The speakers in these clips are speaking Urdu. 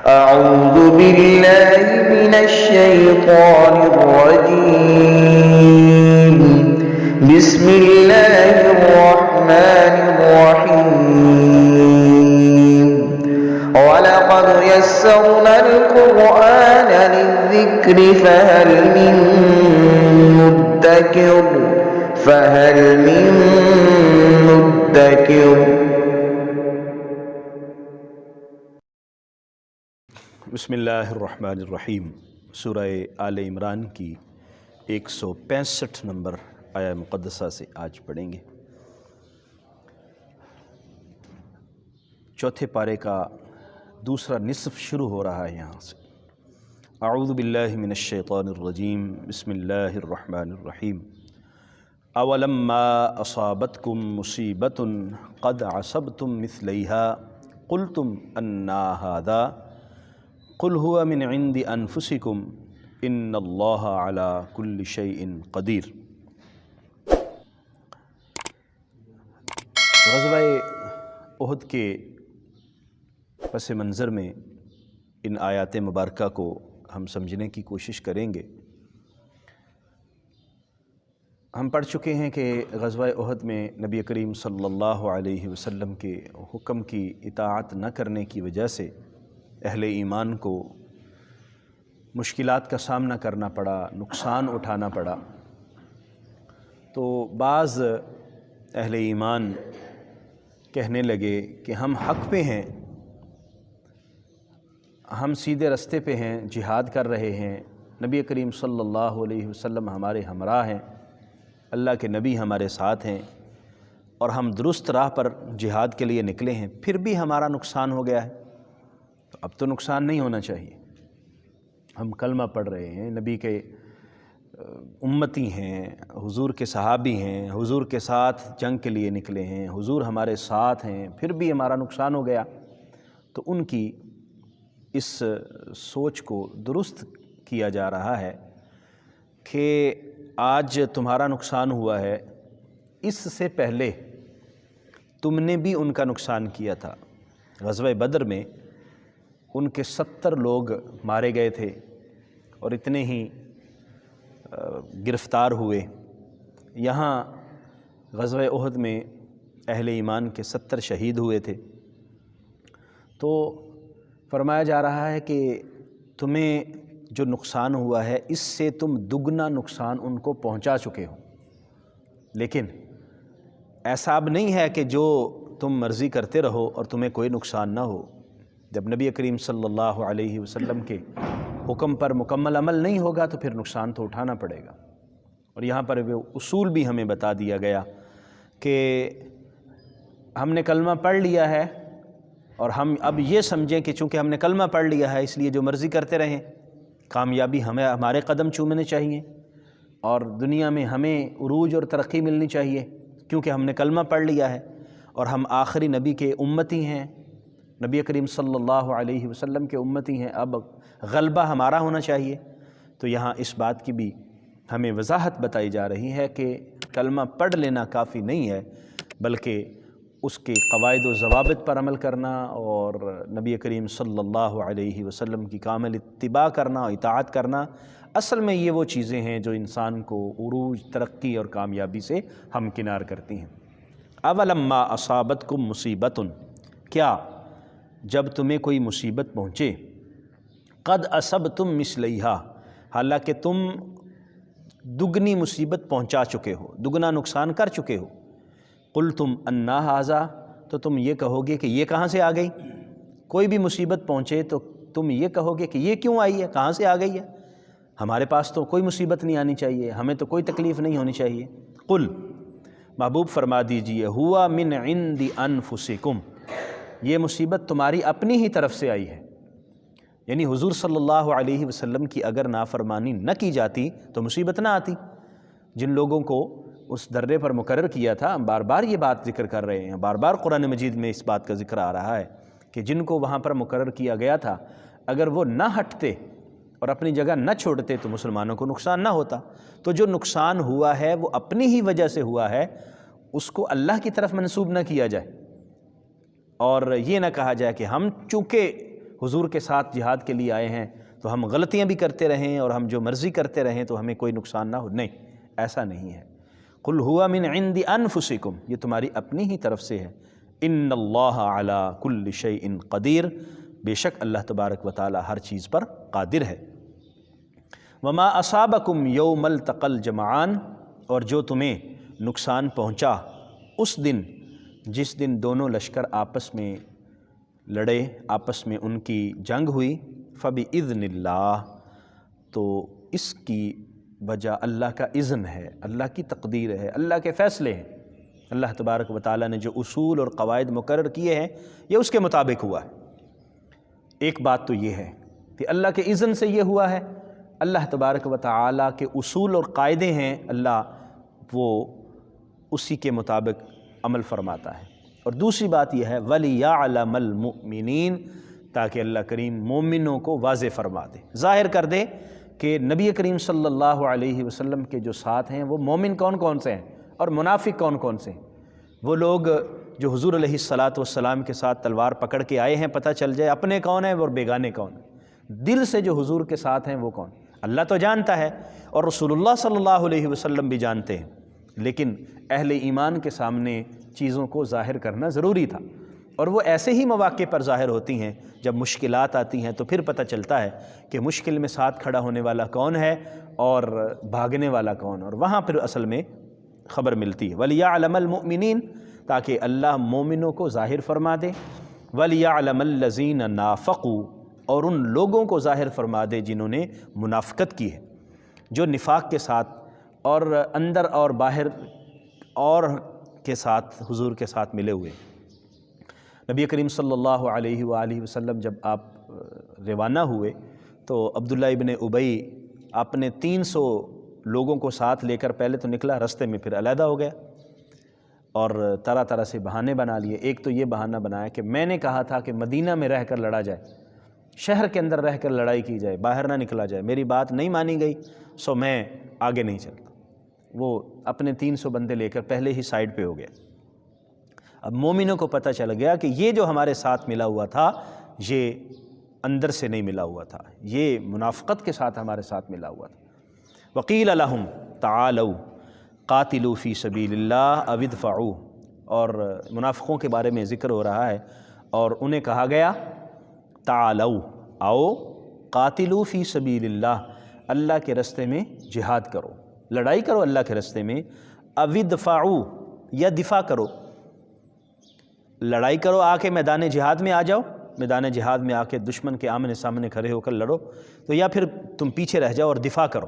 أعوذ بالله من الشيطان الرجيم. بسم الله الرحمن الرحيم. ولقد يسرنا القرآن للذكر فهل من مدكر. بسم اللہ الرحمن الرحیم. سورہ آل عمران کی 165 نمبر آیہ مقدسہ سے آج پڑھیں گے. چوتھے پارے کا دوسرا نصف شروع ہو رہا ہے یہاں سے. اعوذ باللہ من الشیطان الرجیم. بسم اللہ الرحمن الرحیم. اولما اصابتکم مصیبۃ قد عصبتم مثلیہا قلتم انا ھذا قل هو من عند انفسکم ان اللہ علی کل شیء قدیر. غزوہ احد کے پس منظر میں ان آیات مبارکہ کو ہم سمجھنے کی کوشش کریں گے. ہم پڑھ چکے ہیں کہ غزوہ احد میں نبی کریم صلی اللہ علیہ وسلم کے حکم کی اطاعت نہ کرنے کی وجہ سے اہل ایمان کو مشکلات کا سامنا کرنا پڑا، نقصان اٹھانا پڑا. تو بعض اہل ایمان کہنے لگے کہ ہم حق پہ ہیں، ہم سیدھے رستے پہ ہیں، جہاد کر رہے ہیں، نبی کریم صلی اللہ علیہ وسلم ہمارے ہمراہ ہیں، اللہ کے نبی ہمارے ساتھ ہیں اور ہم درست راہ پر جہاد کے لیے نکلے ہیں، پھر بھی ہمارا نقصان ہو گیا ہے. تو اب تو نقصان نہیں ہونا چاہیے. ہم کلمہ پڑھ رہے ہیں، نبی کے امتی ہیں، حضور کے صحابی ہیں، حضور کے ساتھ جنگ کے لیے نکلے ہیں، حضور ہمارے ساتھ ہیں، پھر بھی ہمارا نقصان ہو گیا. تو ان کی اس سوچ کو درست کیا جا رہا ہے کہ آج تمہارا نقصان ہوا ہے، اس سے پہلے تم نے بھی ان کا نقصان کیا تھا. غزوہ بدر میں ان کے 70 لوگ مارے گئے تھے اور اتنے ہی گرفتار ہوئے. یہاں غزوہ احد میں اہل ایمان کے 70 شہید ہوئے تھے. تو فرمایا جا رہا ہے کہ تمہیں جو نقصان ہوا ہے اس سے تم دگنا نقصان ان کو پہنچا چکے ہو. لیکن ایسا اب نہیں ہے کہ جو تم مرضی کرتے رہو اور تمہیں کوئی نقصان نہ ہو. جب نبی کریم صلی اللہ علیہ وسلم کے حکم پر مکمل عمل نہیں ہوگا تو پھر نقصان تو اٹھانا پڑے گا. اور یہاں پر وہ اصول بھی ہمیں بتا دیا گیا کہ ہم نے کلمہ پڑھ لیا ہے اور ہم اب یہ سمجھیں کہ چونکہ ہم نے کلمہ پڑھ لیا ہے اس لیے جو مرضی کرتے رہیں، کامیابی ہمیں ہمارے قدم چومنے چاہیے اور دنیا میں ہمیں عروج اور ترقی ملنی چاہیے کیونکہ ہم نے کلمہ پڑھ لیا ہے اور ہم آخری نبی کے امتی ہیں، نبی کریم صلی اللہ علیہ وسلم کے امتی ہیں، اب غلبہ ہمارا ہونا چاہیے. تو یہاں اس بات کی بھی ہمیں وضاحت بتائی جا رہی ہے کہ کلمہ پڑھ لینا کافی نہیں ہے، بلکہ اس کے قواعد و ضوابط پر عمل کرنا اور نبی کریم صلی اللہ علیہ وسلم کی کامل اتباع کرنا اور اطاعت کرنا، اصل میں یہ وہ چیزیں ہیں جو انسان کو عروج، ترقی اور کامیابی سے ہمکنار کرتی ہیں. اولما اصابتکم مصیبۃ، کیا جب تمہیں کوئی مصیبت پہنچے، قد اصبتم مثلیہا، حالانکہ تم دگنی مصیبت پہنچا چکے ہو، دگنا نقصان کر چکے ہو. قلتم انا ھذا، تو تم یہ کہو گے کہ یہ کہاں سے آ گئی. کوئی بھی مصیبت پہنچے تو تم یہ کہو گے کہ یہ کیوں آئی ہے، کہاں سے آ گئی ہے، ہمارے پاس تو کوئی مصیبت نہیں آنی چاہیے، ہمیں تو کوئی تکلیف نہیں ہونی چاہیے. قل، محبوب فرما دیجئے، ہوا من عند انفسکم، یہ مصیبت تمہاری اپنی ہی طرف سے آئی ہے. یعنی حضور صلی اللہ علیہ وسلم کی اگر نافرمانی نہ کی جاتی تو مصیبت نہ آتی. جن لوگوں کو اس درے پر مقرر کیا تھا، ہم بار بار یہ بات ذکر کر رہے ہیں، بار بار قرآن مجید میں اس بات کا ذکر آ رہا ہے کہ جن کو وہاں پر مقرر کیا گیا تھا اگر وہ نہ ہٹتے اور اپنی جگہ نہ چھوڑتے تو مسلمانوں کو نقصان نہ ہوتا. تو جو نقصان ہوا ہے وہ اپنی ہی وجہ سے ہوا ہے، اس کو اللہ کی طرف منسوب نہ کیا جائے اور یہ نہ کہا جائے کہ ہم چونکہ حضور کے ساتھ جہاد کے لیے آئے ہیں تو ہم غلطیاں بھی کرتے رہیں اور ہم جو مرضی کرتے رہیں تو ہمیں کوئی نقصان نہ ہو، نہیں، ایسا نہیں ہے۔ قل ہوا من عند انفسکم، یہ تمہاری اپنی ہی طرف سے ہے۔ ان اللہ علی کل شیء قدیر، بے شک اللہ تبارک و تعالی ہر چیز پر قادر ہے۔ وما اصابکم یوم التقى الجمعان، اور جو تمہیں نقصان پہنچا اس دن جس دن دونوں لشکر آپس میں لڑے، آپس میں ان کی جنگ ہوئی، فبإذن اللہ، تو اس کی وجہ اللہ کا اذن ہے، اللہ کی تقدیر ہے، اللہ کے فیصلے ہیں۔ اللہ تبارک و تعالیٰ نے جو اصول اور قواعد مقرر کیے ہیں یہ اس کے مطابق ہوا ہے۔ ایک بات تو یہ ہے کہ اللہ کے اذن سے یہ ہوا ہے، اللہ تبارک و تعالیٰ کے اصول اور قاعدے ہیں، اللہ وہ اسی کے مطابق عمل فرماتا ہے۔ اور دوسری بات یہ ہے وَلِيَعْلَمَ الْمُؤْمِنِينَ، تاکہ اللہ کریم مومنوں کو واضح فرما دے، ظاہر کر دے کہ نبی کریم صلی اللہ علیہ وسلم کے جو ساتھ ہیں وہ مومن کون کون سے ہیں اور منافق کون کون سے ہیں۔ وہ لوگ جو حضور علیہ الصلاۃ والسلام کے ساتھ تلوار پکڑ کے آئے ہیں، پتہ چل جائے اپنے کون ہیں اور بیگانے کون ہیں، دل سے جو حضور کے ساتھ ہیں وہ کون، اللہ تو جانتا ہے اور رسول اللہ صلی اللہ علیہ وسلم بھی جانتے ہیں، لیکن اہل ایمان کے سامنے چیزوں کو ظاہر کرنا ضروری تھا، اور وہ ایسے ہی مواقع پر ظاہر ہوتی ہیں جب مشکلات آتی ہیں تو پھر پتہ چلتا ہے کہ مشکل میں ساتھ کھڑا ہونے والا کون ہے اور بھاگنے والا کون، اور وہاں پھر اصل میں خبر ملتی ہے۔ وَلِيَعْلَمَ الْمُؤْمِنِينَ، تاکہ اللہ مومنوں کو ظاہر فرما دے، وَلِيَعْلَمَ الَّذِينَ نَافَقُوا، اور ان لوگوں کو ظاہر فرما دے جنہوں نے منافقت کی ہے، جو نفاق کے ساتھ اور اندر اور باہر اور کے ساتھ حضور کے ساتھ ملے ہوئے۔ نبی کریم صلی اللہ علیہ وآلہ وسلم جب آپ روانہ ہوئے تو عبداللہ ابن ابی اپنے 300 لوگوں کو ساتھ لے کر پہلے تو نکلا، رستے میں پھر علیحدہ ہو گیا اور طرح طرح سے بہانے بنا لیے۔ ایک تو یہ بہانہ بنایا کہ میں نے کہا تھا کہ مدینہ میں رہ کر لڑا جائے، شہر کے اندر رہ کر لڑائی کی جائے، باہر نہ نکلا جائے، میری بات نہیں مانی گئی سو میں آگے نہیں چلتا۔ وہ اپنے 300 بندے لے کر پہلے ہی سائیڈ پہ ہو گیا۔ اب مومنوں کو پتہ چل گیا کہ یہ جو ہمارے ساتھ ملا ہوا تھا یہ اندر سے نہیں ملا ہوا تھا، یہ منافقت کے ساتھ ہمارے ساتھ ملا ہوا تھا۔ وقیل لہم تعالوا قاتلوا فی سبیل اللہ او ادفعوا، اور منافقوں کے بارے میں ذکر ہو رہا ہے اور انہیں کہا گیا تعالوا، آؤ، قاتلوا فی سبیل اللہ، اللہ کے رستے میں جہاد کرو، لڑائی کرو اللہ کے رستے میں، او ادفعوا، یا دفاع کرو، لڑائی کرو، آ کے میدان جہاد میں آ جاؤ، میدان جہاد میں آ کے دشمن کے آمنے سامنے کھڑے ہو کر لڑو، تو یا پھر تم پیچھے رہ جاؤ اور دفاع کرو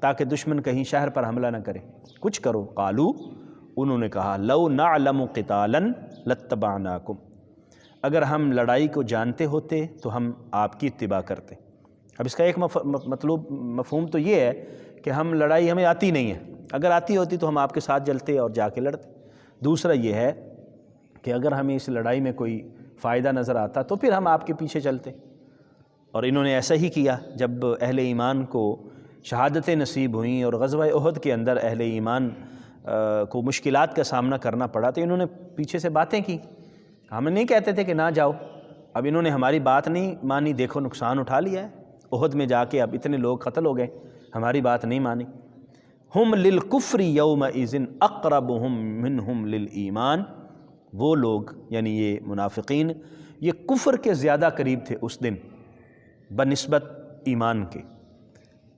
تاکہ دشمن کہیں شہر پر حملہ نہ کرے، کچھ کرو۔ قالو، انہوں نے کہا لو نعلم قتالا لاتبعناکم، اگر ہم لڑائی کو جانتے ہوتے تو ہم آپ کی اتباع کرتے۔ اب اس کا ایک مفہوم تو یہ ہے کہ ہم لڑائی ہمیں آتی نہیں ہے، اگر آتی ہوتی تو ہم آپ کے ساتھ جلتے اور جا کے لڑتے۔ دوسرا یہ ہے کہ اگر ہمیں اس لڑائی میں کوئی فائدہ نظر آتا تو پھر ہم آپ کے پیچھے چلتے، اور انہوں نے ایسا ہی کیا۔ جب اہل ایمان کو شہادتیں نصیب ہوئیں اور غزوہ احد کے اندر اہل ایمان کو مشکلات کا سامنا کرنا پڑا تو انہوں نے پیچھے سے باتیں کی، ہم نہیں کہتے تھے کہ نہ جاؤ، اب انہوں نے ہماری بات نہیں مانی، دیکھو نقصان اٹھا لیا ہے، احد میں جا کے اب اتنے لوگ قتل ہو گئے، ہماری بات نہیں مانی۔ ہم للکفر یومئذ اقربہم منہم للایمان، وہ لوگ یعنی یہ منافقین یہ کفر کے زیادہ قریب تھے اس دن بنسبت ایمان کے،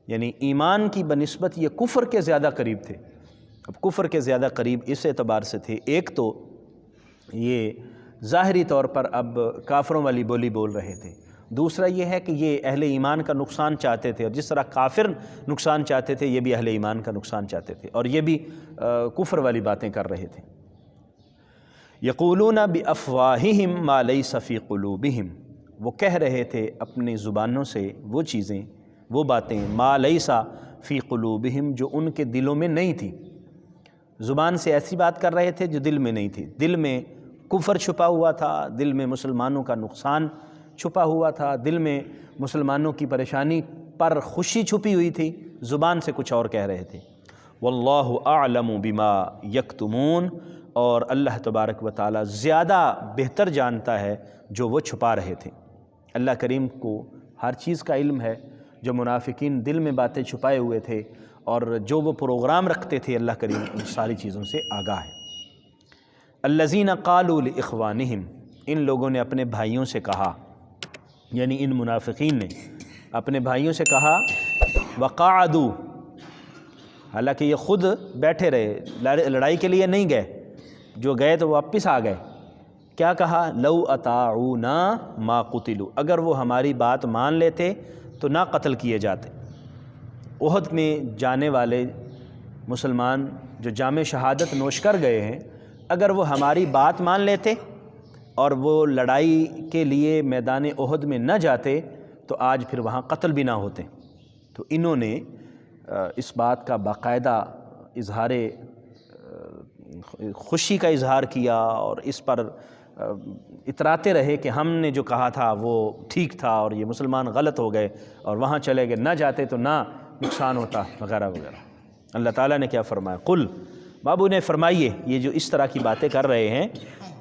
یعنی ایمان کی بنسبت یہ کفر کے زیادہ قریب تھے۔ اب کفر کے زیادہ قریب اس اعتبار سے تھے، ایک تو یہ ظاہری طور پر اب کافروں والی بولی بول رہے تھے، دوسرا یہ ہے کہ یہ اہل ایمان کا نقصان چاہتے تھے، اور جس طرح کافر نقصان چاہتے تھے یہ بھی اہل ایمان کا نقصان چاہتے تھے، اور یہ بھی کفر والی باتیں کر رہے تھے۔ یقولون بافواہہم ما لیس فی قلوبہم، وہ کہہ رہے تھے اپنی زبانوں سے وہ چیزیں، وہ باتیں ما لیس فی قلوبہم جو ان کے دلوں میں نہیں تھی، زبان سے ایسی بات کر رہے تھے جو دل میں نہیں تھی، دل میں کفر چھپا ہوا تھا، دل میں مسلمانوں کا نقصان چھپا ہوا تھا، دل میں مسلمانوں کی پریشانی پر خوشی چھپی ہوئی تھی، زبان سے کچھ اور کہہ رہے تھے۔ واللہ اعلم بما یکتمون، اور اللہ تبارک و تعالی زیادہ بہتر جانتا ہے جو وہ چھپا رہے تھے۔ اللہ کریم کو ہر چیز کا علم ہے، جو منافقین دل میں باتیں چھپائے ہوئے تھے اور جو وہ پروگرام رکھتے تھے، اللہ کریم ان ساری چیزوں سے آگاہ ہے۔ الذین قالوا لاخوانہم، ان لوگوں نے اپنے بھائیوں سے کہا، یعنی ان منافقین نے اپنے بھائیوں سے کہا، وقعدوا، حالانکہ یہ خود بیٹھے رہے، لڑائی کے لیے نہیں گئے، جو گئے تو واپس آ گئے، کیا کہا، لو اطاعونا ما قتلوا، اگر وہ ہماری بات مان لیتے تو نہ قتل کیے جاتے۔ احد میں جانے والے مسلمان جو جام شہادت نوش کر گئے ہیں، اگر وہ ہماری بات مان لیتے اور وہ لڑائی کے لیے میدان احد میں نہ جاتے تو آج پھر وہاں قتل بھی نہ ہوتے۔ تو انہوں نے اس بات کا باقاعدہ اظہار خوشی کا اظہار کیا اور اس پر اتراتے رہے کہ ہم نے جو کہا تھا وہ ٹھیک تھا اور یہ مسلمان غلط ہو گئے اور وہاں چلے گئے، نہ جاتے تو نہ نقصان ہوتا وغیرہ وغیرہ۔ اللہ تعالیٰ نے کیا فرمایا، قل، بابو نے فرمائیے، یہ جو اس طرح کی باتیں کر رہے ہیں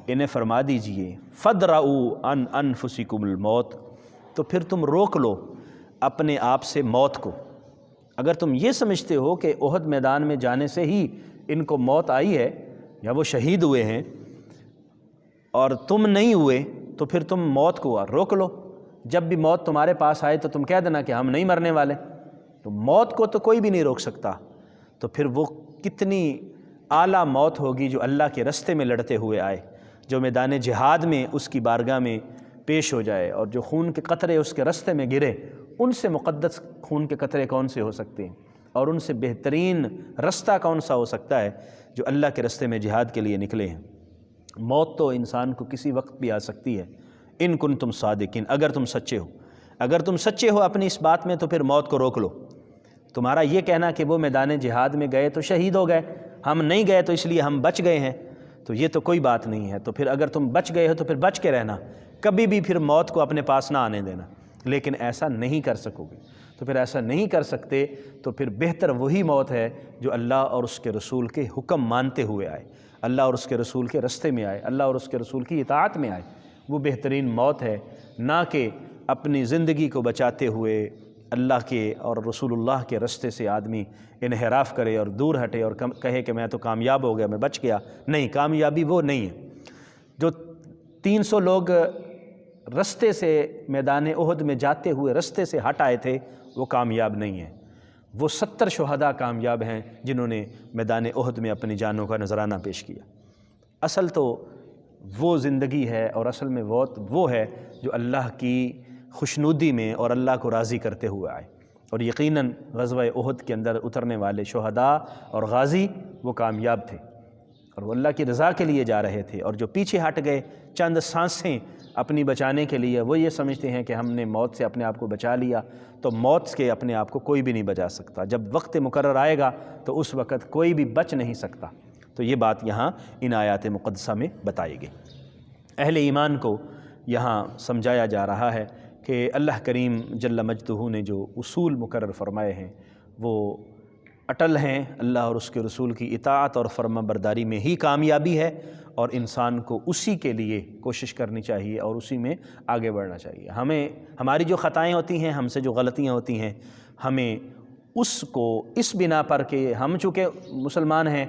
انہیں فرما دیجئے، فَادْرَؤُوا عَنْ أَنفُسِكُمُ الْمَوْتَ، تو پھر تم روک لو اپنے آپ سے موت کو۔ اگر تم یہ سمجھتے ہو کہ احد میدان میں جانے سے ہی ان کو موت آئی ہے یا وہ شہید ہوئے ہیں اور تم نہیں ہوئے، تو پھر تم موت کو روک لو۔ جب بھی موت تمہارے پاس آئے تو تم کہہ دینا کہ ہم نہیں مرنے والے۔ تو موت کو تو کوئی بھی نہیں روک سکتا، تو پھر وہ کتنی اعلیٰ موت ہوگی جو اللہ کے رستے میں لڑتے ہوئے آئے، جو میدان جہاد میں اس کی بارگاہ میں پیش ہو جائے اور جو خون کے قطرے اس کے رستے میں گرے، ان سے مقدس خون کے قطرے کون سے ہو سکتے ہیں، اور ان سے بہترین رستہ کون سا ہو سکتا ہے جو اللہ کے رستے میں جہاد کے لیے نکلے ہیں۔ موت تو انسان کو کسی وقت بھی آ سکتی ہے، ان کنتم صادقین، اگر تم سچے ہو، اگر تم سچے ہو اپنی اس بات میں تو پھر موت کو روک لو۔ تمہارا یہ کہنا کہ وہ میدان جہاد میں گئے تو شہید ہو گئے، ہم نہیں گئے تو اس لیے ہم بچ گئے ہیں، تو یہ تو کوئی بات نہیں ہے۔ تو پھر اگر تم بچ گئے ہو تو پھر بچ کے رہنا، کبھی بھی پھر موت کو اپنے پاس نہ آنے دینا، لیکن ایسا نہیں کر سکو گے۔ تو پھر ایسا نہیں کر سکتے تو پھر بہتر وہی موت ہے جو اللہ اور اس کے رسول کے حکم مانتے ہوئے آئے، اللہ اور اس کے رسول کے رستے میں آئے، اللہ اور اس کے رسول کی اطاعت میں آئے، وہ بہترین موت ہے، نہ کہ اپنی زندگی کو بچاتے ہوئے اللہ کے اور رسول اللہ کے رستے سے آدمی انحراف کرے اور دور ہٹے اور کہے کہ میں تو کامیاب ہو گیا، میں بچ گیا۔ نہیں، کامیابی وہ نہیں ہے۔ جو 300 لوگ رستے سے میدان احد میں جاتے ہوئے رستے سے ہٹ آئے تھے، وہ کامیاب نہیں ہیں۔ وہ 70 شہداء کامیاب ہیں جنہوں نے میدان احد میں اپنی جانوں کا نذرانہ پیش کیا۔ اصل تو وہ زندگی ہے اور اصل میں وہ ہے جو اللہ کی خوشنودی میں اور اللہ کو راضی کرتے ہوئے آئے، اور یقیناً غزوہ احد کے اندر اترنے والے شہداء اور غازی وہ کامیاب تھے اور وہ اللہ کی رضا کے لیے جا رہے تھے، اور جو پیچھے ہٹ گئے چند سانسیں اپنی بچانے کے لیے، وہ یہ سمجھتے ہیں کہ ہم نے موت سے اپنے آپ کو بچا لیا، تو موت کے اپنے آپ کو کوئی بھی نہیں بچا سکتا۔ جب وقت مقرر آئے گا تو اس وقت کوئی بھی بچ نہیں سکتا۔ تو یہ بات یہاں ان آیات مقدسہ میں بتائی گئی۔ اہل ایمان کو یہاں سمجھایا جا رہا ہے کہ اللہ کریم جل مجدہ نے جو اصول مقرر فرمائے ہیں وہ اٹل ہیں۔ اللہ اور اس کے رسول کی اطاعت اور فرما برداری میں ہی کامیابی ہے، اور انسان کو اسی کے لیے کوشش کرنی چاہیے اور اسی میں آگے بڑھنا چاہیے۔ ہماری جو خطائیں ہوتی ہیں، ہم سے جو غلطیاں ہوتی ہیں، ہمیں اس کو اس بنا پر کہ ہم چونکہ مسلمان ہیں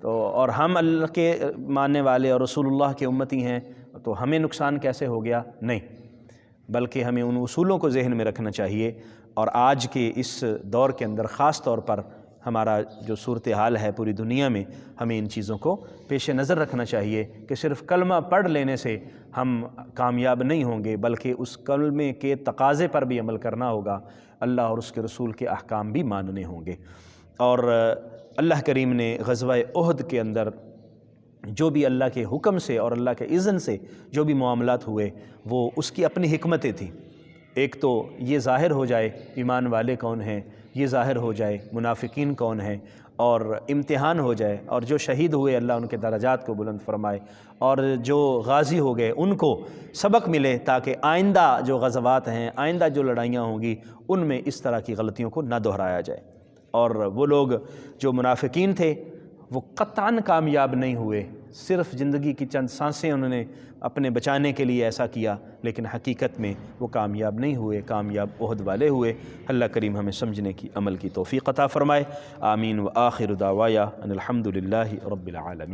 تو اور ہم اللہ کے ماننے والے اور رسول اللہ کے امتی ہیں تو ہمیں نقصان کیسے ہو گیا، نہیں، بلکہ ہمیں ان اصولوں کو ذہن میں رکھنا چاہیے۔ اور آج کے اس دور کے اندر خاص طور پر ہمارا جو صورتحال ہے پوری دنیا میں، ہمیں ان چیزوں کو پیش نظر رکھنا چاہیے کہ صرف کلمہ پڑھ لینے سے ہم کامیاب نہیں ہوں گے، بلکہ اس کلمے کے تقاضے پر بھی عمل کرنا ہوگا، اللہ اور اس کے رسول کے احکام بھی ماننے ہوں گے۔ اور اللہ کریم نے غزوہ احد کے اندر جو بھی اللہ کے حکم سے اور اللہ کے اذن سے جو بھی معاملات ہوئے، وہ اس کی اپنی حکمتیں تھیں۔ ایک تو یہ ظاہر ہو جائے ایمان والے کون ہیں، یہ ظاہر ہو جائے منافقین کون ہیں، اور امتحان ہو جائے، اور جو شہید ہوئے اللہ ان کے درجات کو بلند فرمائے، اور جو غازی ہو گئے ان کو سبق ملے تاکہ آئندہ جو غزوات ہیں، آئندہ جو لڑائیاں ہوں گی، ان میں اس طرح کی غلطیوں کو نہ دہرایا جائے۔ اور وہ لوگ جو منافقین تھے وہ قطعاً کامیاب نہیں ہوئے، صرف زندگی کی چند سانسیں انہوں نے اپنے بچانے کے لیے ایسا کیا، لیکن حقیقت میں وہ کامیاب نہیں ہوئے، کامیاب احد والے ہوئے۔ اللہ کریم ہمیں سمجھنے کی، عمل کی توفیق عطا فرمائے۔ آمین۔ وآخر دعوایا ان الحمد للہ رب العالمین۔